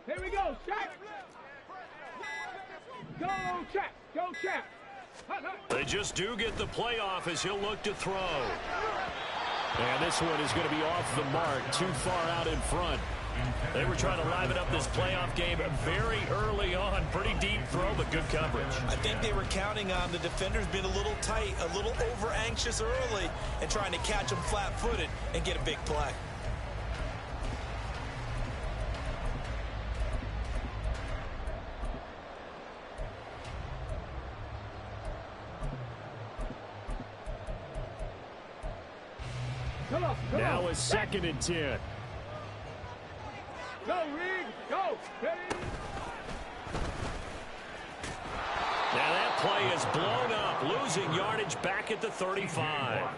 Here we go, Shaq. Go, Shaq. Go, Shaq. They just do get the playoff as he'll look to throw. And this one is going to be off the mark, too far out in front. They were trying to liven up this playoff game very early on. Pretty deep throw, but good coverage. I think they were counting on the defenders being a little tight, a little over-anxious early, and trying to catch them flat-footed and get a big play. Now a 2nd and 10. Go, Reed. Go. Ready. Now that play is blown up, losing yardage back at the 35. I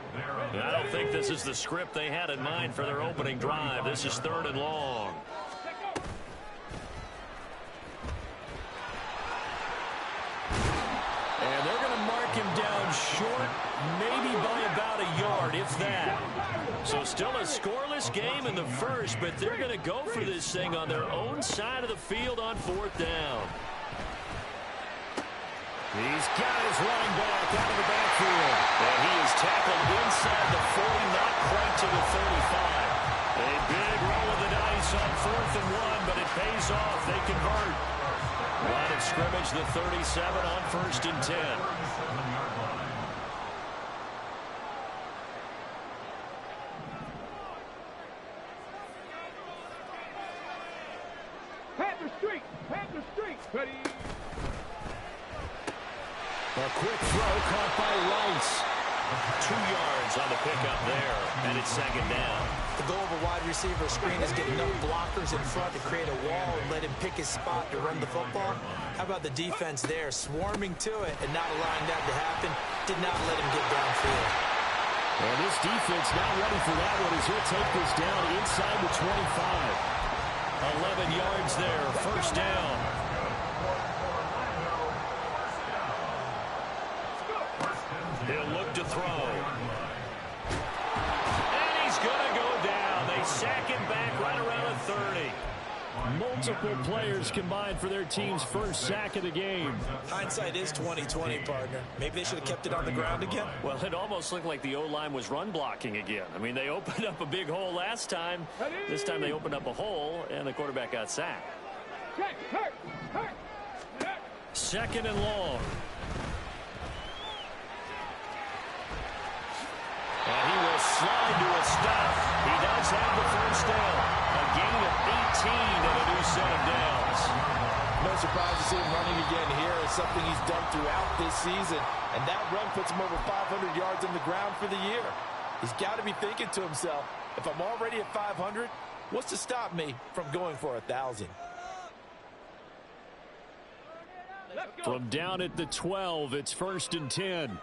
don't think this is the script they had in mind for their opening drive. This is 3rd and long. And they're going to mark him down short, maybe by about a yard, if that. So still a scoreless game in the first, but they're going to go for this thing on their own side of the field on 4th down. He's got his running back out of the backfield. And he is tackled inside the 40, not quite to the 35. A big roll of the dice on 4th and 1, but it pays off. They convert. Line of scrimmage, the 37 on 1st and 10. Panther Street. Ready. A quick throw caught by Rice. 2 yards on the pickup there, and it's 2nd down. The goal of a wide receiver screen is get enough blockers in front to create a wall and let him pick his spot to run the football. How about the defense there, swarming to it and not allowing that to happen? Did not let him get downfield. And this defense not ready for that one as he'll take this down inside the 25. 11 yards there, 1st down. He'll look to throw. And he's going to go down. They sack him back right around the 30. Multiple players combined for their team's first sack of the game. Hindsight is 20/20, partner. Maybe they should have kept it on the ground again. Well, it almost looked like the O-line was run blocking again. I mean, they opened up a big hole last time. This time they opened up a hole, and the quarterback got sacked. 2nd and long. And he will slide to a stop. He does have the 1st down. A gain of 18 and a new set of downs. No surprise to see him running again here. It's something he's done throughout this season. And that run puts him over 500 yards on the ground for the year. He's got to be thinking to himself, if I'm already at 500, what's to stop me from going for 1,000? From down at the 12, it's 1st and 10.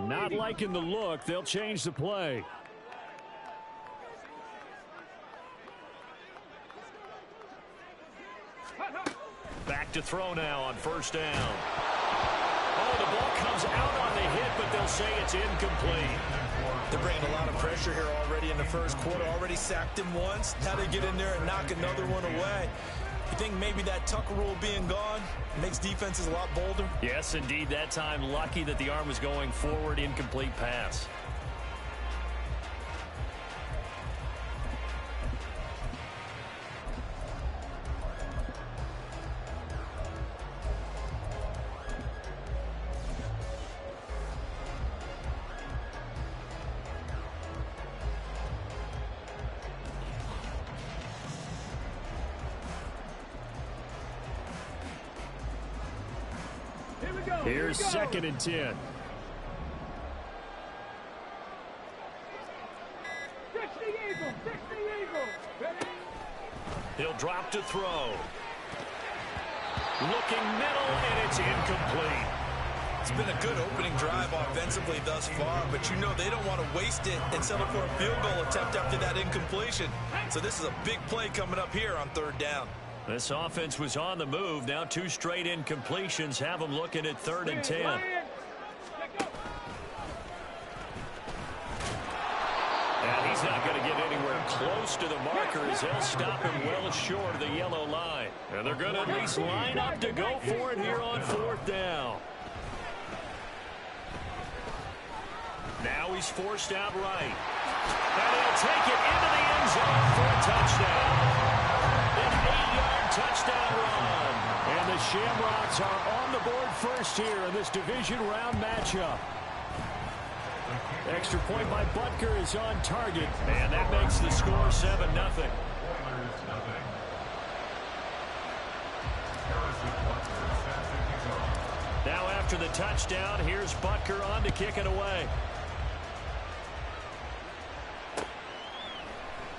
Not liking the look. They'll change the play. Back to throw now on 1st down. Oh, the ball comes out on the hit, but they'll say it's incomplete. They're bringing a lot of pressure here already in the first quarter. Already sacked him once. Now they get in there and knock another one away. You think maybe that Tucker rule being gone makes defenses a lot bolder? Yes, indeed. That time, lucky that the arm was going forward, incomplete pass. Here's 2nd and 10. He'll drop to throw. Looking middle, and it's incomplete. It's been a good opening drive offensively thus far, but you know they don't want to waste it and settle for a field goal attempt after that incompletion. So this is a big play coming up here on 3rd down. This offense was on the move. Now 2 straight incompletions have them looking at 3rd and 10. And He's not going to get anywhere close to the marker as they'll stop him well short of the yellow line. And they're going to at least line up to go for it here on 4th down. Now he's forced out right. And he'll take it into the end zone for a touchdown. An 8-yard touchdown run. And the Shamrocks are on the board first here in this division round matchup. Extra point by Butker is on target, and that makes the score 7-0. Now after the touchdown, here's Butker on to kick it away.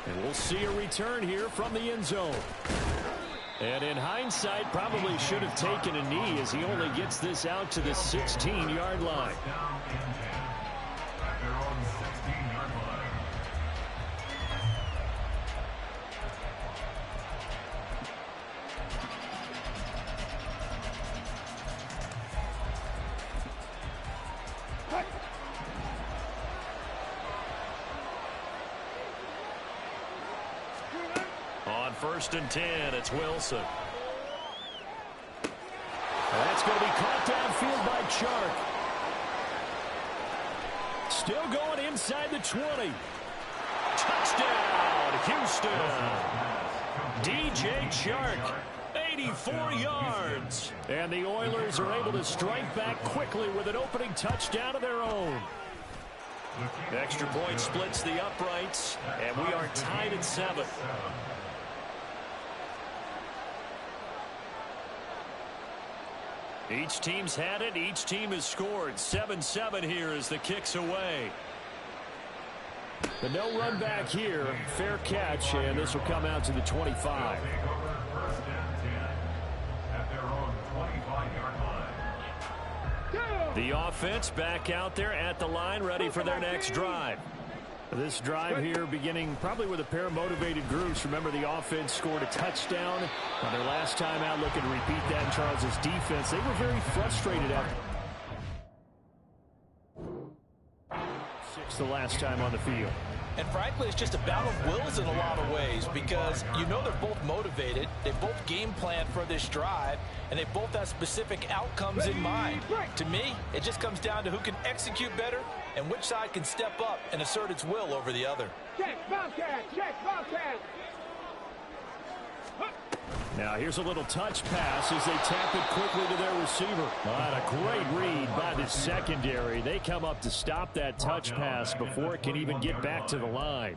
And we'll see a return here from the end zone. And in hindsight, probably should have taken a knee as he only gets this out to the 16-yard line. On 1st and 10, it's Wilson. That's going to be caught downfield by Chark. Still going inside the 20. Touchdown, Houston. DJ Chark, 84 yards. And the Oilers are able to strike back quickly with an opening touchdown of their own. Extra point splits the uprights, and we are tied at 7. Each team's had it. Each team has scored. 7-7 here as the kick's away. The no run back here. Fair catch, and this will come out to the 25. The offense back out there at the line, ready for their next drive. This drive here beginning probably with a pair of motivated groups. Remember, the offense scored a touchdown on their last time out, looking to repeat that in Charles's defense. They were very frustrated after 6 the last time on the field. And frankly, it's just a battle of wills in a lot of ways because you know they're both motivated. They both game plan for this drive, and they both have specific outcomes in mind. To me, it just comes down to who can execute better and which side can step up and assert its will over the other. Check, Bobcat, check, Bobcat. Now here's a little touch pass as they tap it quickly to their receiver. A great read by the secondary. They come up to stop that touch pass before it can even get back to the line.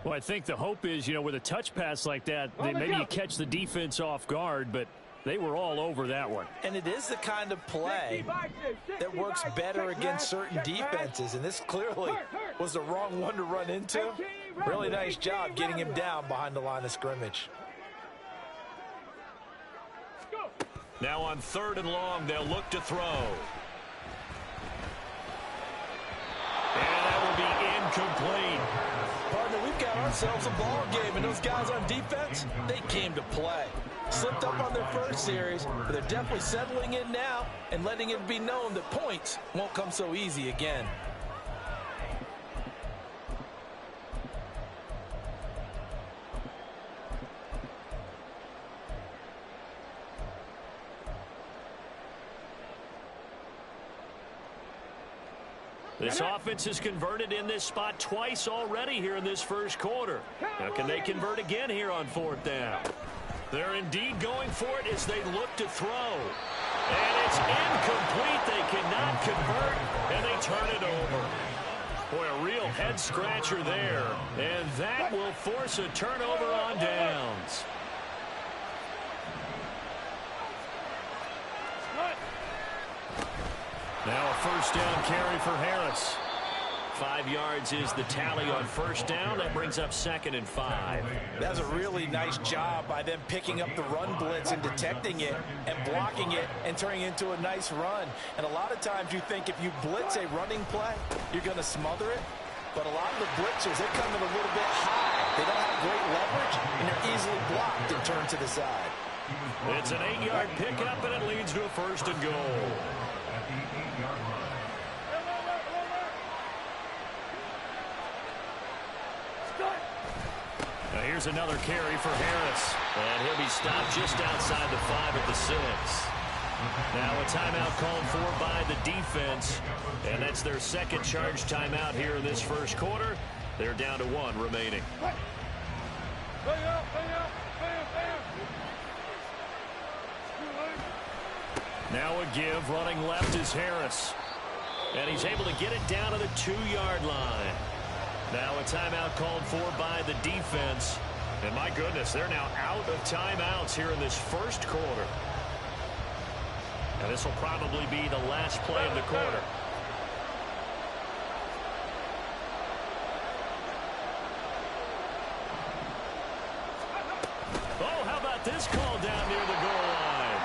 Well, I think the hope is, you know, with a touch pass like that, maybe you catch the defense off guard, but they were all over that one. And it is the kind of play that works better against certain defenses, and this clearly was the wrong one to run into. Really nice job getting him down behind the line of scrimmage. Now on 3rd and long, they'll look to throw. And that will be incomplete. Partner, we've got ourselves a ball game, and those guys on defense, they came to play. Slipped up on their first series, but they're definitely settling in now and letting it be known that points won't come so easy again. This offense has converted in this spot twice already here in this first quarter. Now, can they convert again here on 4th down? They're indeed going for it as they look to throw. And it's incomplete. They cannot convert, and they turn it over. Boy, a real head-scratcher there. And that will force a turnover on downs. Now a 1st down carry for Harris. 5 yards is the tally on 1st down. That brings up 2nd and 5. That's a really nice job by them picking up the run blitz and detecting it and blocking it and turning it into a nice run. And a lot of times you think if you blitz a running play, you're going to smother it. But a lot of the blitzers, they come in a little bit high. They don't have great leverage, and they're easily blocked and turned to the side. It's an 8-yard pickup, and it leads to a 1st and goal. Now here's another carry for Harris. And he'll be stopped just outside the 5 at the 6. Now a timeout called for by the defense. And that's their second charge timeout here in this first quarter. They're down to 1 remaining. Now a give, running left is Harris. And he's able to get it down to the 2-yard line. Now a timeout called for by the defense. And my goodness, they're now out of timeouts here in this first quarter. And this will probably be the last play of the quarter. Oh, how about this call down near the goal line?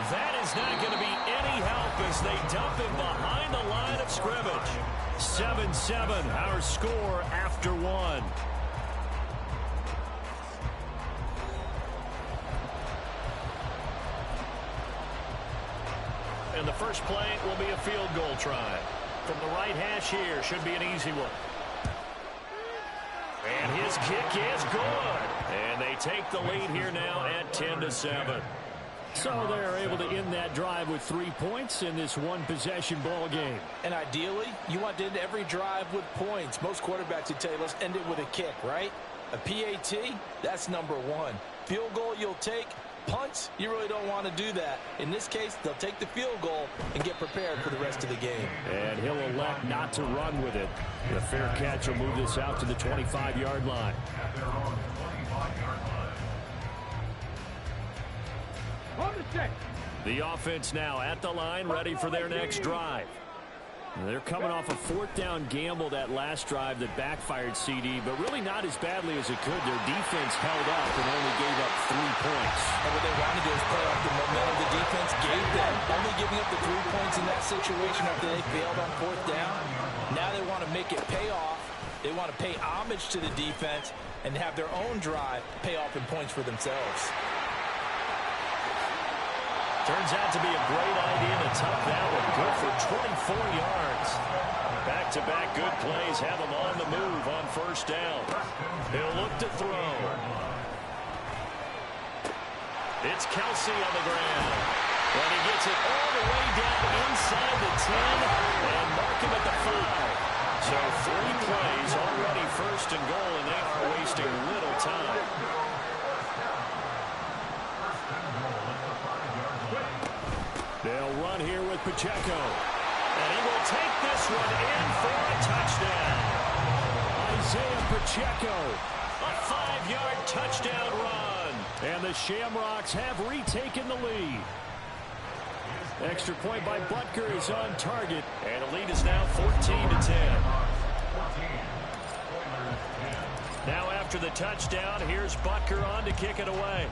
That is not going to be any help as they dump him behind the line of scrimmage. 7-7, our score after 1. And the first play will be a field goal try. From the right hash here, should be an easy one. And his kick is good. And they take the lead here now at 10-7. So they're able to end that drive with 3 points in this one-possession ball game. And ideally, you want to end every drive with points. Most quarterbacks would tell you, let's end it with a kick, right? A PAT, that's number 1. Field goal you'll take. Punts, you really don't want to do that. In this case, they'll take the field goal and get prepared for the rest of the game. And he'll elect not to run with it. The fair catch will move this out to the 25-yard line. The offense now at the line, ready for their next drive. They're coming off a 4th down gamble that last drive that backfired CD, but really not as badly as it could. Their defense held up and only gave up 3 points. And what they wanted to do is play off the momentum the defense gave them. Only giving up the 3 points in that situation after they failed on 4th down. Now they want to make it pay off. They want to pay homage to the defense and have their own drive pay off in points for themselves. Turns out to be a great idea to tuck that one. Good for 24 yards. Back-to-back good plays have him on the move on 1st down. He'll look to throw. It's Kelsey on the ground. And he gets it all the way down inside the 10 and mark him at the 5. So 3 plays already 1st and goal, and they are wasting little time. They'll run here with Pacheco. And he will take this one in for a touchdown. Isaiah Pacheco. A 5-yard touchdown run. And the Shamrocks have retaken the lead. Extra point by Butker is on target. And the lead is now 14-10. Now after the touchdown, here's Butker on to kick it away.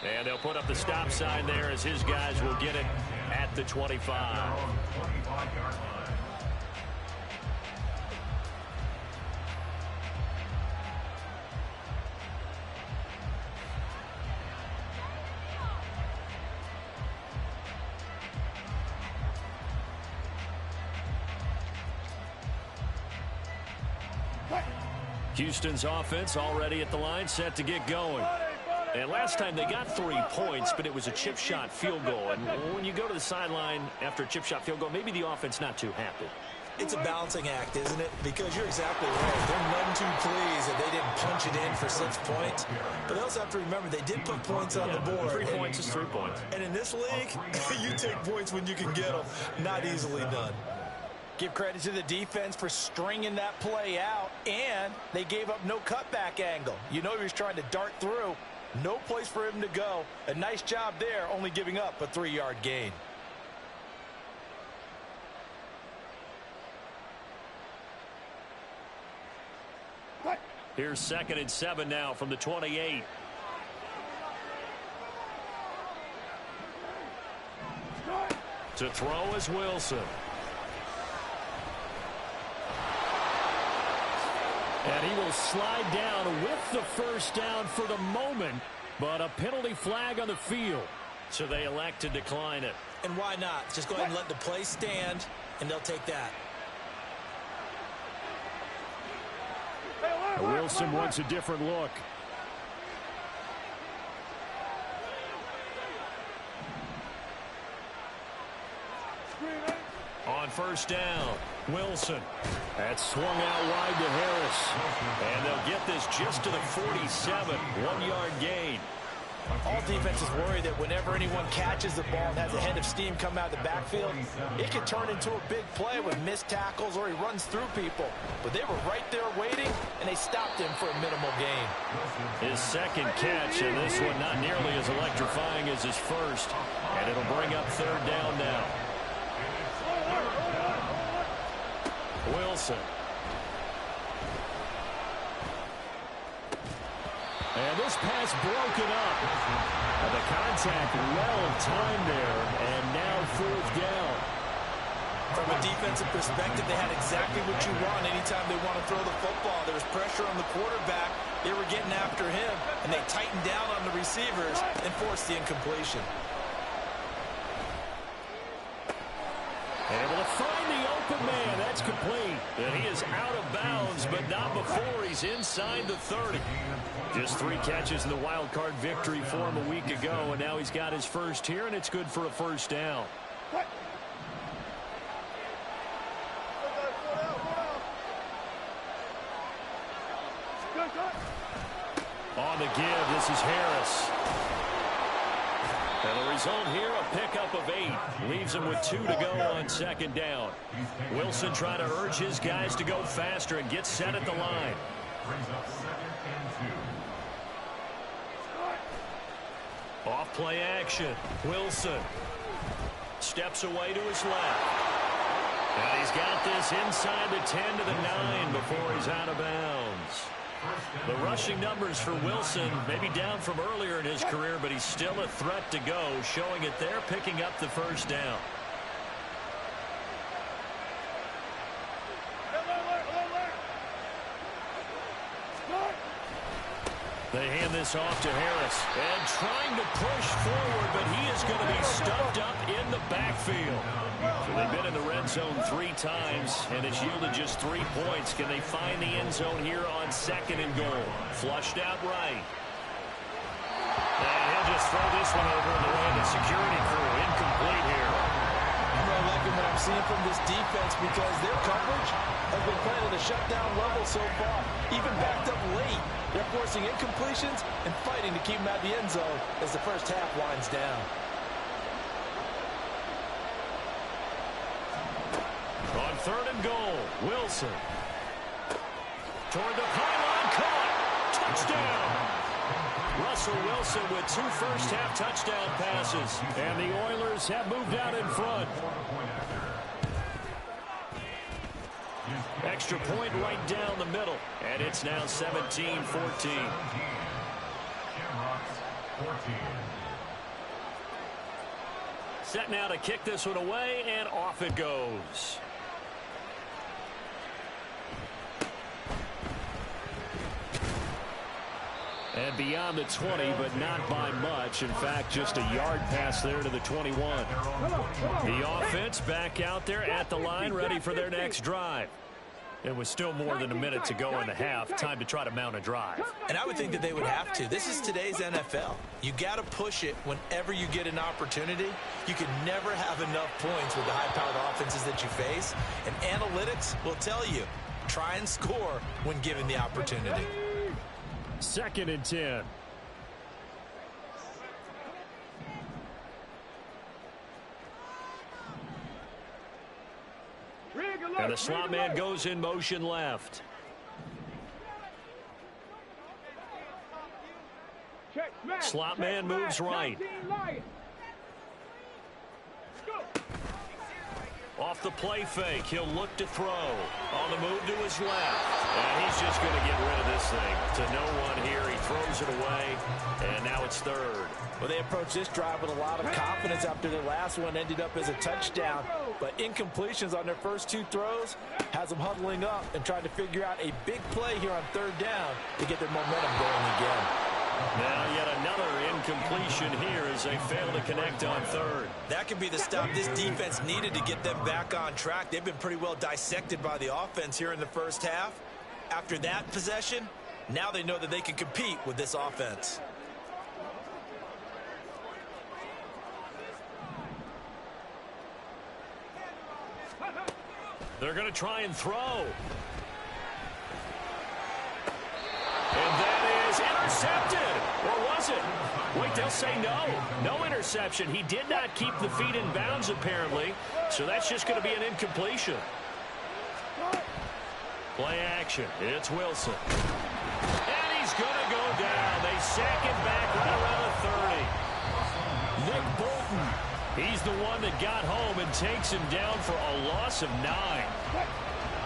And they'll put up the stop sign there as his guys will get it at the 25. Houston's offense already at the line, set to get going. And last time they got 3 points, but it was a chip shot field goal. And when you go to the sideline after a chip shot field goal, maybe the offense not too happy. It's a balancing act, isn't it? Because you're exactly right. They're none too pleased that they didn't punch it in for 6 points. But they also have to remember they did put points on the board. 3 points is 3 points. And in this league, you take points when you can get them. Not easily done. Give credit to the defense for stringing that play out. And they gave up no cutback angle. You know he was trying to dart through. No place for him to go. A nice job there, only giving up a 3-yard gain. Here's 2nd and 7 now from the 28. To throw is Wilson. And he will slide down with the 1st down for the moment, but a penalty flag on the field. So they elect to decline it. And why not? Just go ahead and let the play stand, and they'll take that. Wilson wants a different look. On first down, Wilson. That's swung out wide to Harris. And they'll get this just to the 47. 1-yard gain. All defenses worry that whenever anyone catches the ball and has a head of steam come out of the backfield, it can turn into a big play with missed tackles or he runs through people. But they were right there waiting, and they stopped him for a minimal gain. His second catch, and this one not nearly as electrifying as his first. And it'll bring up third down now. Wilson. And this pass broken up. And the contact well timed there, and now fourth down. From a defensive perspective, they had exactly what you want anytime they want to throw the football. There was pressure on the quarterback. They were getting after him, and they tightened down on the receivers and forced the incompletion. Able to find the open man. That's complete. And he is out of bounds, but not before he's inside the 30. Just 3 catches in the wild card victory for him a week ago, and now he's got his first here, and it's good for a first down. On the give, this is Harris. And the result here, a pickup of 8. Leaves him with 2 to go on second down. Wilson trying to urge his guys to go faster and get set at the line. Off play action. Wilson steps away to his left. And he's got this inside the 10 to the 9 before he's out of bounds. The rushing numbers for Wilson maybe down from earlier in his career, but he's still a threat to go, showing it there, picking up the first down. They hand this off to Harris. And trying to push forward, but he is going to be stuffed up in the backfield. So they've been in the red zone 3 times, and it's yielded just 3 points. Can they find the end zone here on second and goal? Flushed out right. And he'll just throw this one over in the way of the security crew. Incomplete here. I'm really liking what I'm seeing from this defense because their coverage has been playing at a shutdown level so far. Even backed up late, they're forcing incompletions and fighting to keep them out of the end zone as the first half winds down. On third and goal, Wilson. Toward the pylon, caught. Touchdown. Russell Wilson with 2 first-half touchdown passes. And the Oilers have moved out in front. Extra point right down the middle. And it's now 17-14. Set now to kick this one away, and off it goes. And beyond the 20, but not by much. In fact, just a yard pass there to the 21. The offense back out there at the line, ready for their next drive. It was still more than a minute to go in the half. Time to try to mount a drive. And I would think that they would have to. This is today's NFL. You got to push it whenever you get an opportunity. You can never have enough points with the high-powered offenses that you face. And analytics will tell you, try and score when given the opportunity. 2nd and 10. And the slot man goes in motion left. Slot man moves right. Off the play fake, he'll look to throw. On the move to his left. And he's just going to get rid of this thing. To no one here, he throws it away. And now it's third. Well, they approached this drive with a lot of confidence after their last one ended up as a touchdown. But incompletions on their first 2 throws has them huddling up and trying to figure out a big play here on third down to get their momentum going again. Now yet another incompletion here as they fail to connect on third. That could be the stop this defense needed to get them back on track. They've been pretty well dissected by the offense here in the first half. After that possession, now they know that they can compete with this offense. They're going to try and throw. And that is intercepted. Or was it? Wait, they'll say no. No interception. He did not keep the feet in bounds, apparently. So that's just going to be an incompletion. Play action. It's Wilson. And he's going to go down. They sack him back right around the 30. Nick Bolton. He's the one that got home and takes him down for a loss of 9.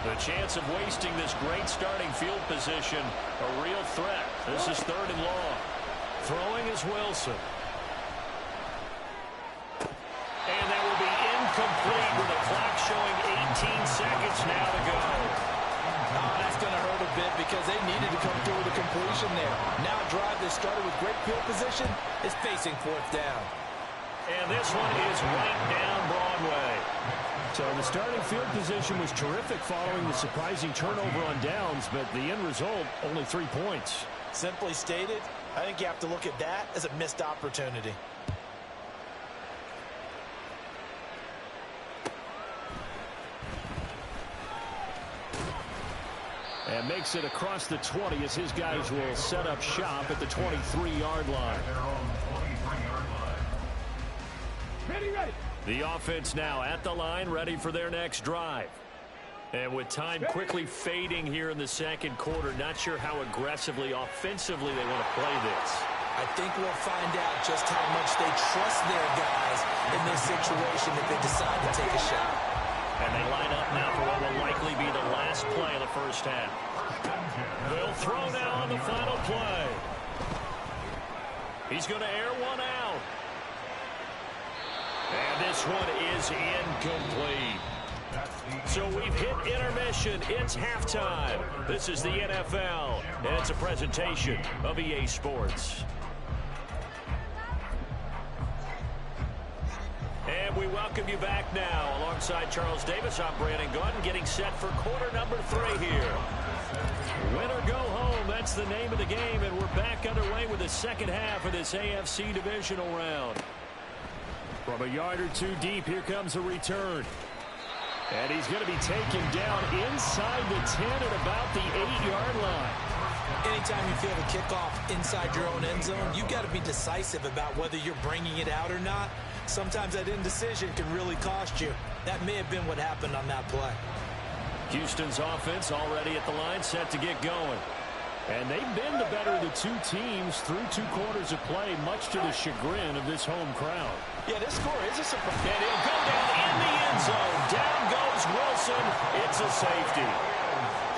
The chance of wasting this great starting field position, a real threat. This is 3rd and long. Throwing is Wilson. And that will be incomplete with the clock showing 18 seconds now to go. Oh, that's going to hurt a bit because they needed to come through with a completion there. Now drive that started with great field position is facing 4th down. And this one is right down Broadway. So the starting field position was terrific following the surprising turnover on downs, but the end result, only 3 points. Simply stated, I think you have to look at that as a missed opportunity. And makes it across the 20 as his guys will set up shop at the 23-yard line. Ready. The offense now at the line, ready for their next drive. And with time quickly fading here in the second quarter, not sure how aggressively, offensively they want to play this. I think we'll find out just how much they trust their guys in this situation if they decide to take a shot. And they line up now for what will likely be the last play of the first half. They'll throw now on the final play. He's going to air one out. And this one is incomplete. So we've hit intermission. It's halftime. This is the NFL, and it's a presentation of EA Sports. And we welcome you back now. Alongside Charles Davis, I'm Brandon Gordon, getting set for quarter number 3 here. Win or go home, that's the name of the game, and we're back underway with the second half of this AFC divisional round. From a yard or two deep, here comes a return. And he's going to be taken down inside the 10 at about the 8-yard line. Anytime you feel the kickoff inside your own end zone, you've got to be decisive about whether you're bringing it out or not. Sometimes that indecision can really cost you. That may have been what happened on that play. Houston's offense already at the line, set to get going. And they've been the better of the two teams through 2 quarters of play, much to the chagrin of this home crowd. Yeah, this score is a surprise. And he'll go down in the end zone. Down goes Wilson. It's a safety.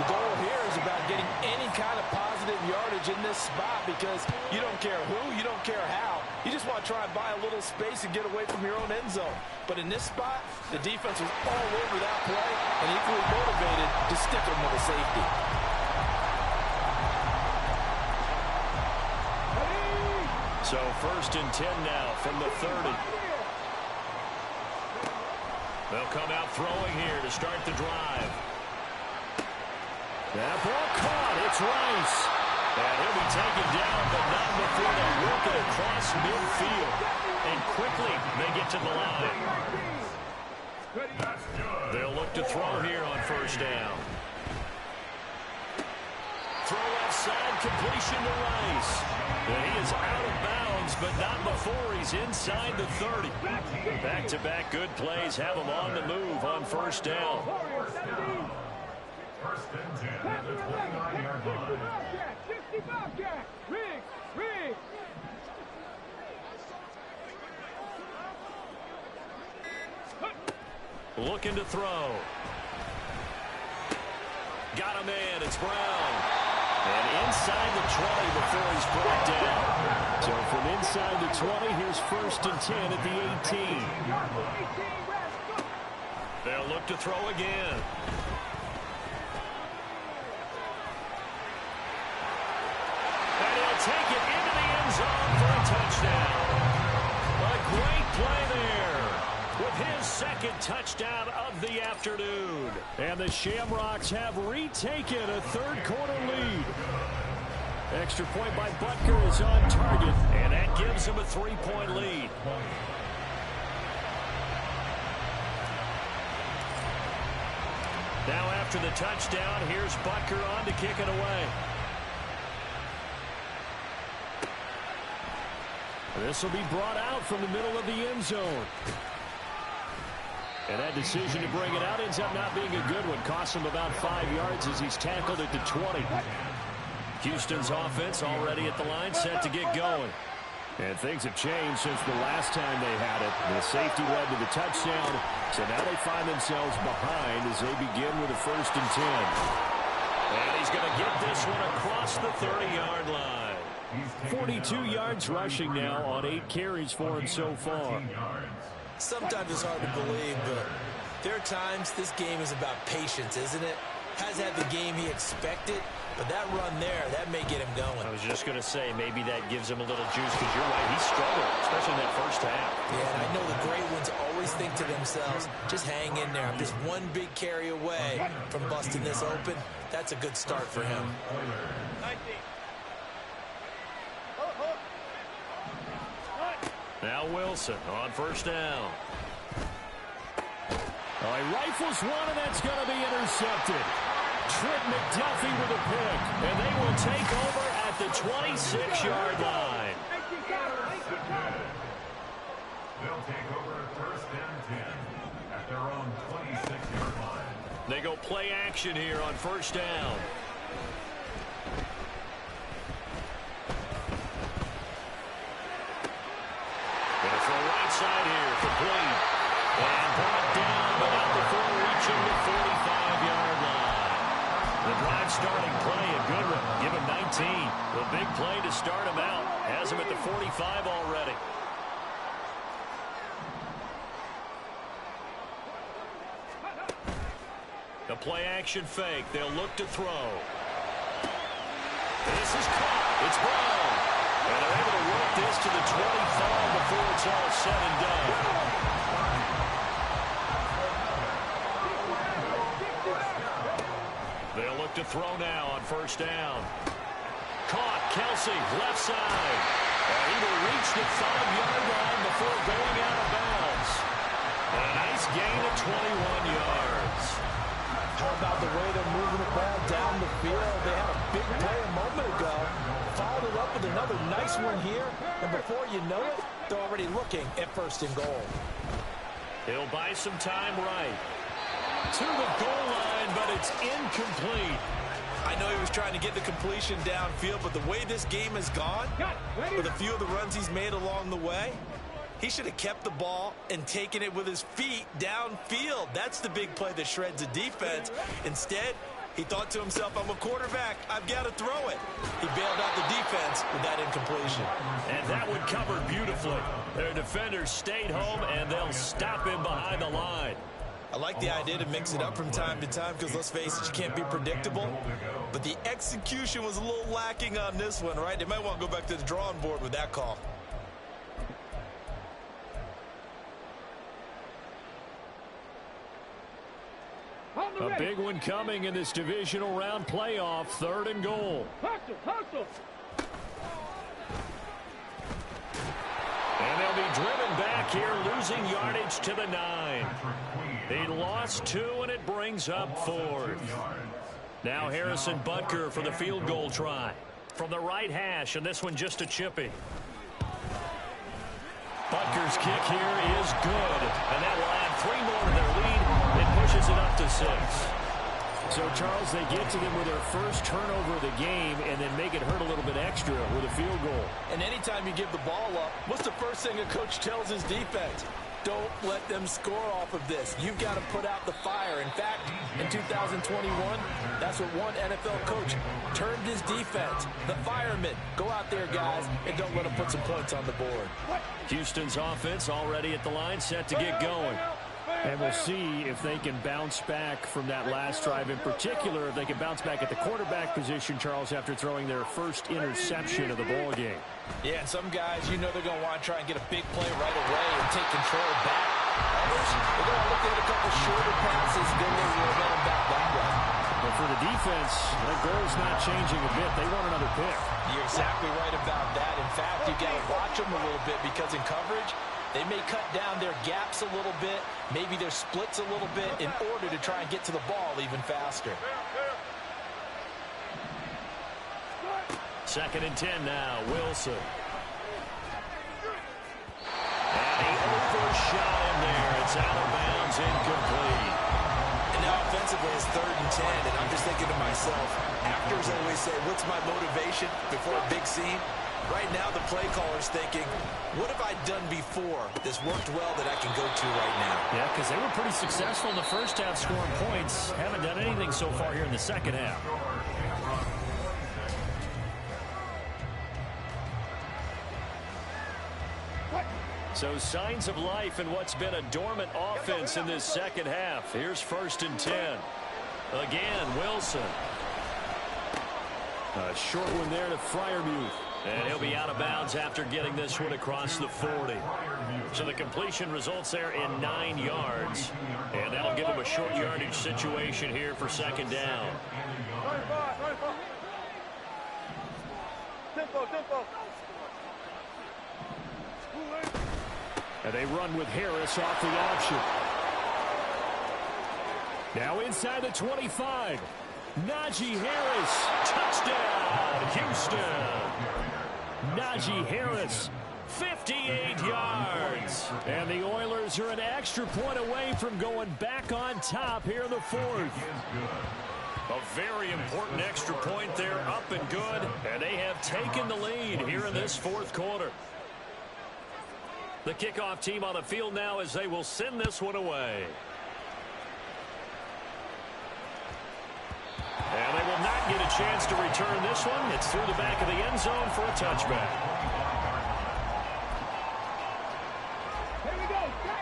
The goal here is about getting any kind of positive yardage in this spot because you don't care who, you don't care how. You just want to try and buy a little space and get away from your own end zone. But in this spot, the defense was all over that play and equally motivated to stick them with a safety. So 1st and 10 now from the 30. They'll come out throwing here to start the drive. That ball caught. It's Rice. And he'll be taken down, but not before they work it across midfield. And quickly they get to the line. They'll look to throw here on 1st down. Throw left side, completion to Rice. And he is out of bounds, but not before he's inside the 30. Back-to-back good plays have him on the move on 1st down. 1st and 10 at the 29-yard line. Riggs. Looking to throw. Got a man, it's Brown. And inside the 20 before he's brought down. So from inside the 20, here's 1st and 10 at the 18. They'll look to throw again. And he'll take it into the end zone for a touchdown. A great play there with his second touchdown of the afternoon. And the Shamrocks have retaken a third-quarter lead. Extra point by Butker is on target. And that gives him a 3-point lead. Now after the touchdown, here's Butker on to kick it away. This will be brought out from the middle of the end zone. And that decision to bring it out ends up not being a good one. Costs him about 5 yards as he's tackled at the 20. Houston's offense already at the line, set to get going. And things have changed since the last time they had it. The safety led to the touchdown, so now they find themselves behind as they begin with a 1st and 10. And he's going to get this one across the 30-yard line. 42 yards rushing now on 8 carries for him so far. Sometimes it's hard to believe, but there are times this game is about patience, isn't it? Has had the game he expected, but that run there, that may get him going. I was just going to say, maybe that gives him a little juice, because you're right, he struggled, especially in that first half. Yeah, and I know the great ones always think to themselves, just hang in there. I'm just one big carry away from busting this open. That's a good start for him. 19. Now Wilson on 1st down. Oh, he rifles one, and that's going to be intercepted. Trent McDuffie with a pick, and they will take over at the 26-yard line. They'll take over 1st and 10 at their own 26-yard line. They go play action here on 1st down. Gonna throw right side here, complete. And brought down, but not before reaching the 45-yard line. The drive starting play, a good one. Give him 19. The big play to start him out. Has him at the 45 already. The play action fake. They'll look to throw. This is caught. It's Brown. And they're able to work this to the 25 before it's all said and done. They'll look to throw now on 1st down. Caught. Kelsey, left side. And he will reach the 5-yard line before going out of bounds. And a nice gain of 21 yards. How about the way they're moving the ball down the field? They had a big play a moment ago. Followed it up with another nice one here. And before you know it, they're already looking at 1st and goal. He'll buy some time right. To the goal line, but it's incomplete. I know he was trying to get the completion downfield, but the way this game has gone, with a few of the runs he's made along the way, he should have kept the ball and taken it with his feet downfield. That's the big play that shreds a defense. Instead, he thought to himself, I'm a quarterback. I've got to throw it. He bailed out the defense with that incompletion. And that one covered beautifully. Their defenders stayed home, and they'll stop him behind the line. I like the idea to mix it up from time to time because, let's face it, you can't be predictable. But the execution was a little lacking on this one, right? They might want to go back to the drawing board with that call. A big one coming in this divisional round playoff, 3rd and goal. Hustle. And they'll be driven back here, losing yardage to the 9. They lost 2, and it brings up 4th. Now Harrison Butker for the field goal try. From the right hash, and this one just a chippy. Butker's kick here is good, and that will add 3 more to their lead. It pushes it up to 6. So, Charles, they get to them with their first turnover of the game and then make it hurt a little bit extra with a field goal. And anytime you give the ball up, what's the first thing a coach tells his defense? Don't let them score off of this. You've got to put out the fire. In fact, in 2021, that's what one NFL coach termed his defense. The firemen. Go out there, guys, and don't let them put some points on the board. Houston's offense already at the line, set to get going. And we'll see if they can bounce back from that last drive. In particular, if they can bounce back at the quarterback position, Charles, after throwing their first interception of the ball game. Yeah, and some guys, you know they're going to want to try and get a big play right away and take control back. numbers, they're going to look at a couple shorter passes, then they will run them back that way. But for the defense, the goal's not changing a bit. They want another pick. You're exactly right about that. In fact, you've got to watch them a little bit because in coverage, they may cut down their gaps a little bit, maybe their splits a little bit in order to try and get to the ball even faster. 2nd and 10 now, Wilson. And he overshot him there. It's out of bounds, incomplete. And now offensively it's 3rd and 10, and I'm just thinking to myself, actors always say, what's my motivation before a big scene? Right now the play caller's thinking, what have I done before this worked well that I can go to right now? Yeah, because they were pretty successful in the first half scoring points. Haven't done anything so far here in the second half. So signs of life in what's been a dormant offense in this second half. Here's 1st and 10. Again, Wilson. A short one there to Freiermuth. And he'll be out of bounds after getting this one across the 40. So the completion results there in 9 yards. And that'll give him a short yardage situation here for 2nd down. Tempo. And they run with Harris off the option. Now inside the 25. Najee Harris. Touchdown, Houston. Najee Harris, 58 yards. And the Oilers are an extra point away from going back on top here in the 4th. A very important extra point there, up and good. And they have taken the lead here in this 4th quarter. The kickoff team on the field now as they will send this one away. And they will not get a chance to return this one. It's through the back of the end zone for a touchback.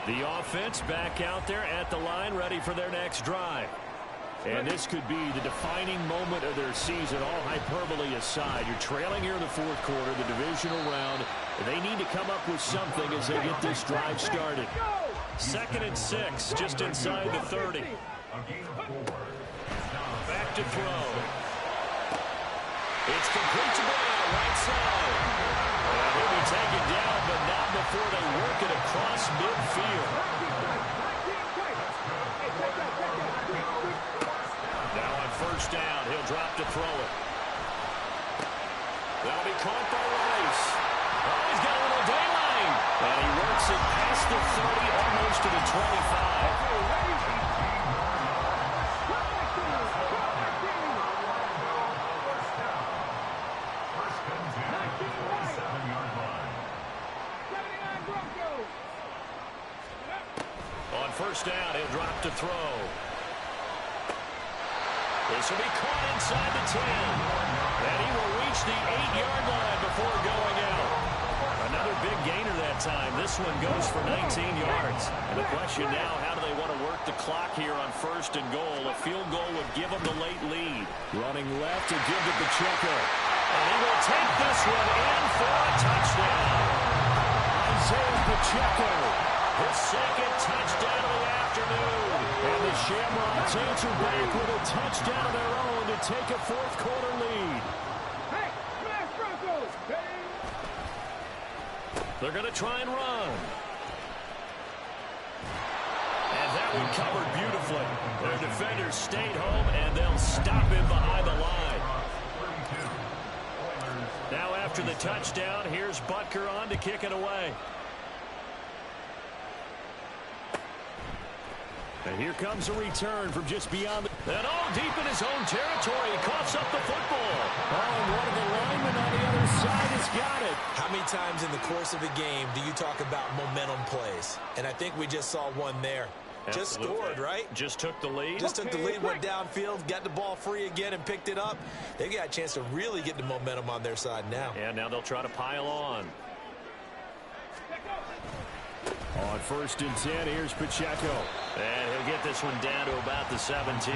The offense back out there at the line, ready for their next drive. And this could be the defining moment of their season, all hyperbole aside. You're trailing here in the 4th quarter, the divisional round. They need to come up with something as they get this drive started. 2nd and 6, just inside the 30. Back to throw. It's complete to Brown, right side. And he'll be taken down, but not before they work it across midfield. Now on 1st down, he'll drop to throw it. That'll be caught by Rice. Oh, he's got a little daylight. And he works it past the 30, almost to the 25. On 1st down, he'll drop to throw. This will be caught inside the 10. And he will reach the 8-yard line before going out. Another big gainer that time. This one goes for 19 yards. And the question now, how do they want to work the clock here on 1st and goal? A field goal would give them the late lead. Running left to give to Pacheco. And he will take this one in for a touchdown. Isaiah Pacheco. His 2nd touchdown of the afternoon. And the Shamrocks answer back with a touchdown of their own to take a 4th quarter lead. Hey, smash Broncos! They're going to try and run. And that one covered beautifully. Their defenders stayed home, and they'll stop him behind the line. Now after the touchdown, here's Butker on to kick it away. And here comes a return from just beyond the... And all deep in his own territory. He coughs up the football. Oh, and one of the linemen on the other side has got it. How many times in the course of a game do you talk about momentum plays? And I think we just saw one there. Absolutely. Just scored, right? Just took the lead. Just took the lead, went downfield, got the ball free again, and picked it up. They got a chance to really get the momentum on their side now. And now they'll try to pile on. On 1st and 10, here's Pacheco. And he'll get this one down to about the 17.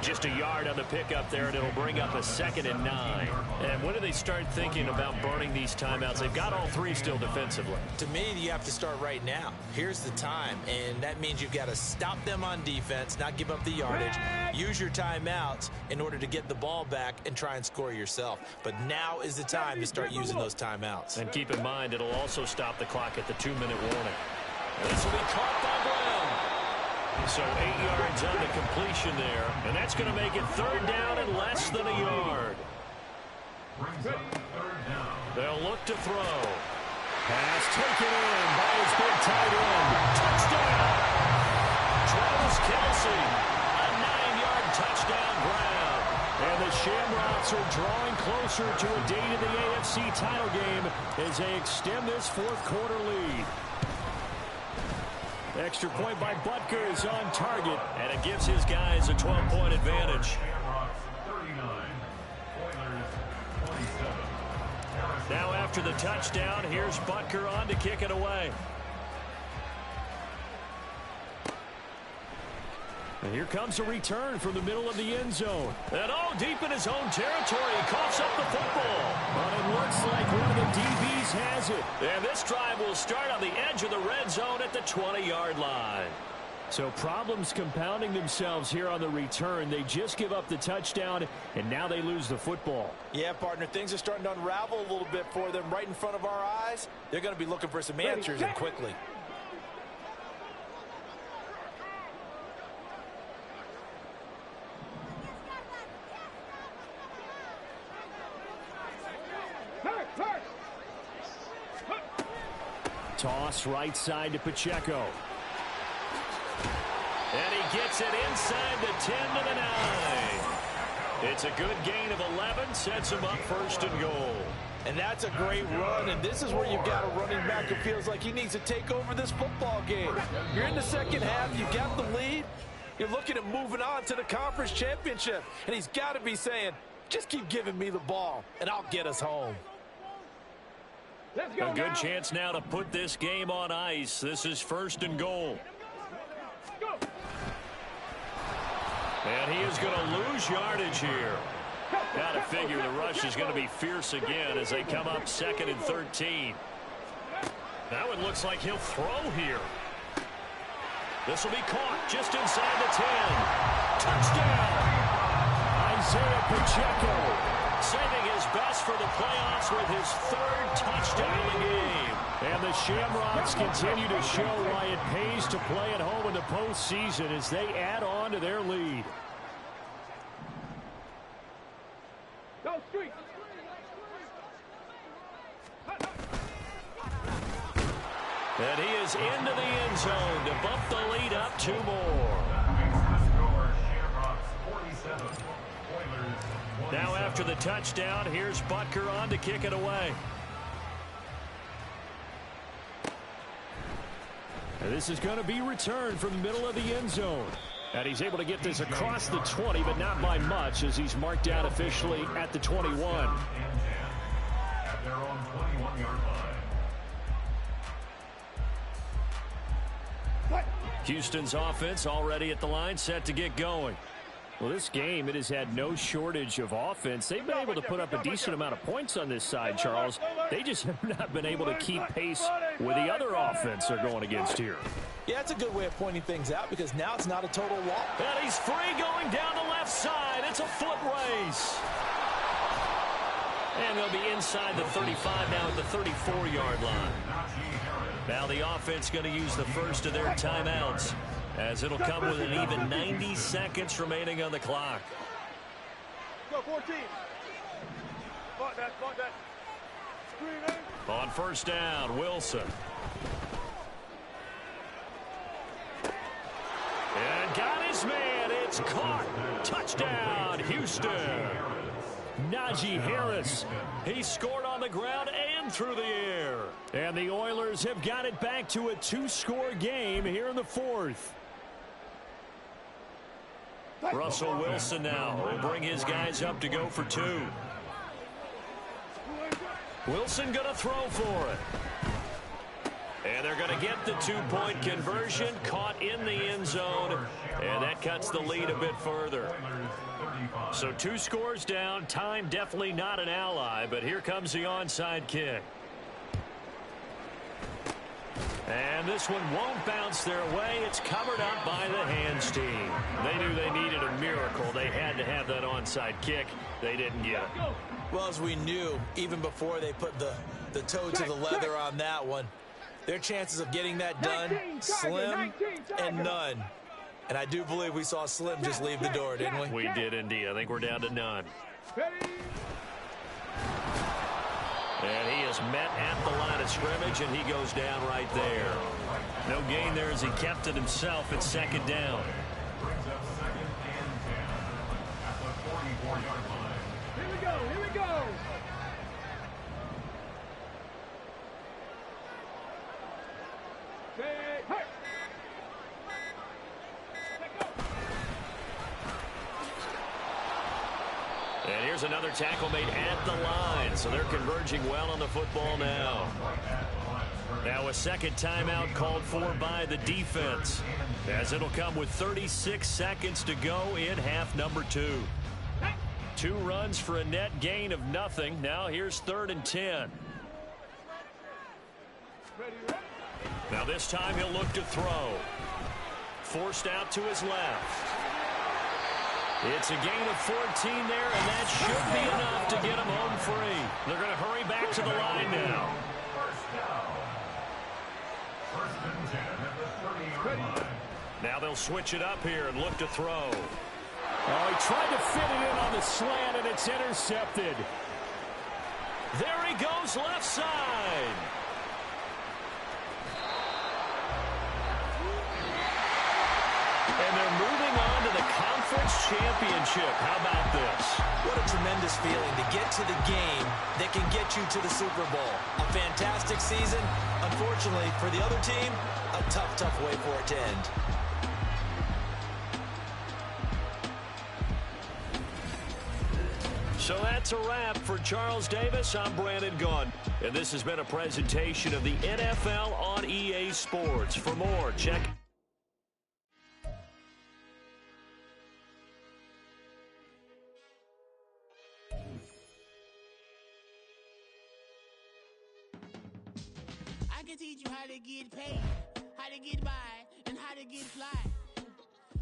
Just a yard on the pickup there, and it'll bring up a 2nd and 9. And when do they start thinking about burning these timeouts? They've got all 3 still defensively. To me, you have to start right now. Here's the time, and that means you've got to stop them on defense, not give up the yardage, use your timeouts in order to get the ball back and try and score yourself. But now is the time to start using those timeouts. And keep in mind, it'll also stop the clock at the 2-minute warning. And this will be caught by Brown. So 8 yards on the completion there, and that's going to make it 3rd down and less than a yard. They'll look to throw. Pass taken in by his big tight end. Touchdown! Travis Kelce, a 9-yard touchdown grab. And the Shamrocks are drawing closer to a date in the AFC title game as they extend this 4th quarter lead. Extra point by Butker is on target, and it gives his guys a 12-point advantage. Now after the touchdown, here's Butker on to kick it away. And here comes a return from the middle of the end zone. And all deep in his own territory, he coughs up the football. But it looks like one of the DBs has it. And this drive will start on the edge of the red zone at the 20-yard line. So problems compounding themselves here on the return. They just give up the touchdown, and now they lose the football. Yeah, partner, things are starting to unravel a little bit for them right in front of our eyes. They're going to be looking for some answers, and quickly. Toss right side to Pacheco. And he gets it inside the 10 to the 9. It's a good gain of 11, sets him up 1st and goal. And that's a great run, and this is where you've got a running back who feels like he needs to take over this football game. You're in the 2nd half, you got the lead, you're looking at moving on to the conference championship, and he's got to be saying, just keep giving me the ball, and I'll get us home. A good chance now to put this game on ice. This is 1st and goal. And he is going to lose yardage here. Got to figure the rush is going to be fierce again as they come up 2nd and 13. Now it looks like he'll throw here. This will be caught just inside the 10. Touchdown! Isaiah Pacheco saving his best for the playoffs with his 3rd touchdown of the game. And the Shamrocks continue to show why it pays to play at home in the postseason as they add on to their lead. Go street. And he is into the end zone to bump the lead up 2 more. Now after the touchdown, here's Butker on to kick it away. And this is going to be returned from the middle of the end zone. And he's able to get this across the 20, but not by much as he's marked down officially at the 21. At their own 21-yard line. Houston's offense already at the line, set to get going. Well, this game, it has had no shortage of offense. They've been able to put up a decent amount of points on this side, Charles. They just have not been able to keep pace with the other offense they're going against here. Yeah, it's a good way of pointing things out because now it's not a total walk. And he's free going down the left side. It's a foot race. And they'll be inside the 35 now at the 34-yard line. Now the offense going to use the first of their timeouts, as it'll come with an even 90 seconds remaining on the clock. Go 14. Spot that, spot that. Screen, On 1st down, Wilson. And got his man. It's caught. Touchdown, Houston. Najee Harris. He scored on the ground and through the air. And the Oilers have got it back to a 2-score game here in the 4th. Russell Wilson now will bring his guys up to go for 2. Wilson going to throw for it. And they're going to get the two-point conversion, caught in the end zone, and that cuts the lead a bit further. So 2 scores down, time definitely not an ally, but here comes the onside kick. And this one won't bounce their way. It's covered up by the hands team. They knew they needed a miracle. They had to have that onside kick. They didn't get it. Well, as we knew, even before they put the toe to the leather on that one, their chances of getting that done, slim and none. And I do believe we saw Slim just leave the door, didn't we? We did indeed. I think we're down to none. And he is met at the line of scrimmage, and he goes down right there. No gain there as he kept it himself at second down. Brings up 2nd and 10 at the 44-yard line. Here we go, here we go. Hey, hey. And here's another tackle made at the line, so they're converging well on the football now. Now a second timeout called for by the defense, as it'll come with 36 seconds to go in half number 2. 2 runs for a net gain of nothing. Now here's 3rd and 10. Now this time he'll look to throw. Forced out to his left. It's a gain of 14 there, and that should be enough to get him home free. They're going to hurry back to the line now. First down. 1st and 10 at the 30-yard line. Now they'll switch it up here and look to throw. Oh, he tried to fit it in on the slant, and it's intercepted. There he goes left side. And they're moving on to the conference championship. How about this? What a tremendous feeling to get to the game that can get you to the Super Bowl. A fantastic season. Unfortunately, for the other team, a tough way for it to end. So that's a wrap for Charles Davis. I'm Brandon Gaudin, and this has been a presentation of the NFL on EA Sports. For more, check. I can teach you how to get paid, how to get by, and how to get fly.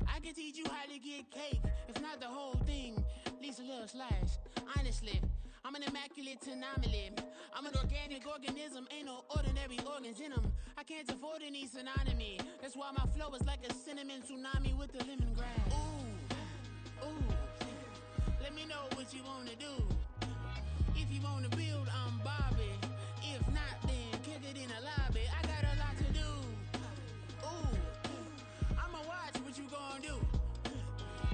I can teach you how to get cake, if not the whole thing, at least a little slice. Honestly, I'm an immaculate anomaly. I'm an organic organism, ain't no ordinary organs in them. I can't afford any synonymy. That's why my flow is like a cinnamon tsunami with the lemongrass. Ooh, ooh, let me know what you wanna do. If you wanna build, I'm Bobby. If not, then kick it in the lobby. I got a lot to do. Ooh, I'ma watch what you gonna do.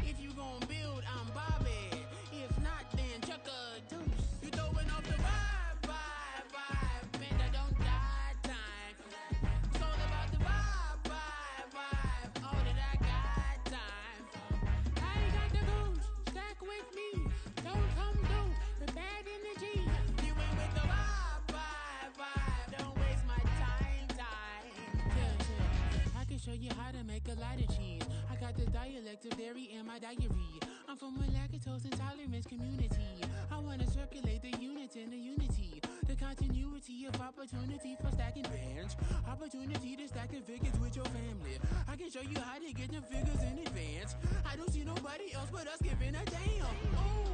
If you gonna build, I'm Bobby. If not, then chuck a deuce. You throwing off the vibe, man, I don't die time. It's all about the vibe, all that I got time. I ain't got the goose, stack with me. Don't come through with bad energy. You ain't with the vibe, don't waste my time. Yeah, I can show you how to make a lot of cheese. I got the dialect of dairy in my diary. I'm from a lactose intolerance community. I wanna circulate the units and the unity. The continuity of opportunity for stacking bands. Opportunity to stack the figures with your family. I can show you how to get the figures in advance. I don't see nobody else but us giving a damn. Ooh,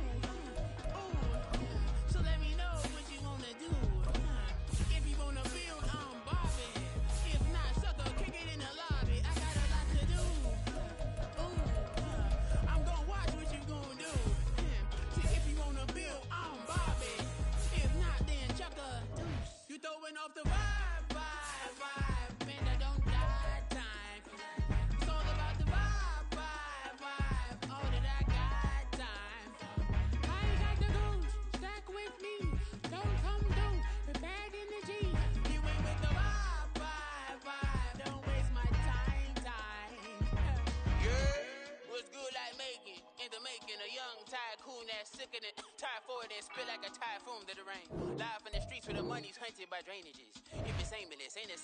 so let me know what you wanna do. If you wanna build, I'm Bobby. If not, sucker, kick it in the lobby. I got a lot to do. Ooh, I'm gonna watch what you gonna do. See, if you wanna build, I'm Bobby. If not, then chuck a deuce. You throwing off the vibe, man, I don't die time. It's all about the vibe, all that I got time. I ain't got the goose, stack with me. Don't come through with bad energy. You ain't with the vibe, don't waste my time. Yeah, what's good like making? In the making, a young tycoon that's sick of it. Tired for it and spit like a typhoon to the rain. Live in the streets where the money's hunted by drainages. If it's aimless, ain't a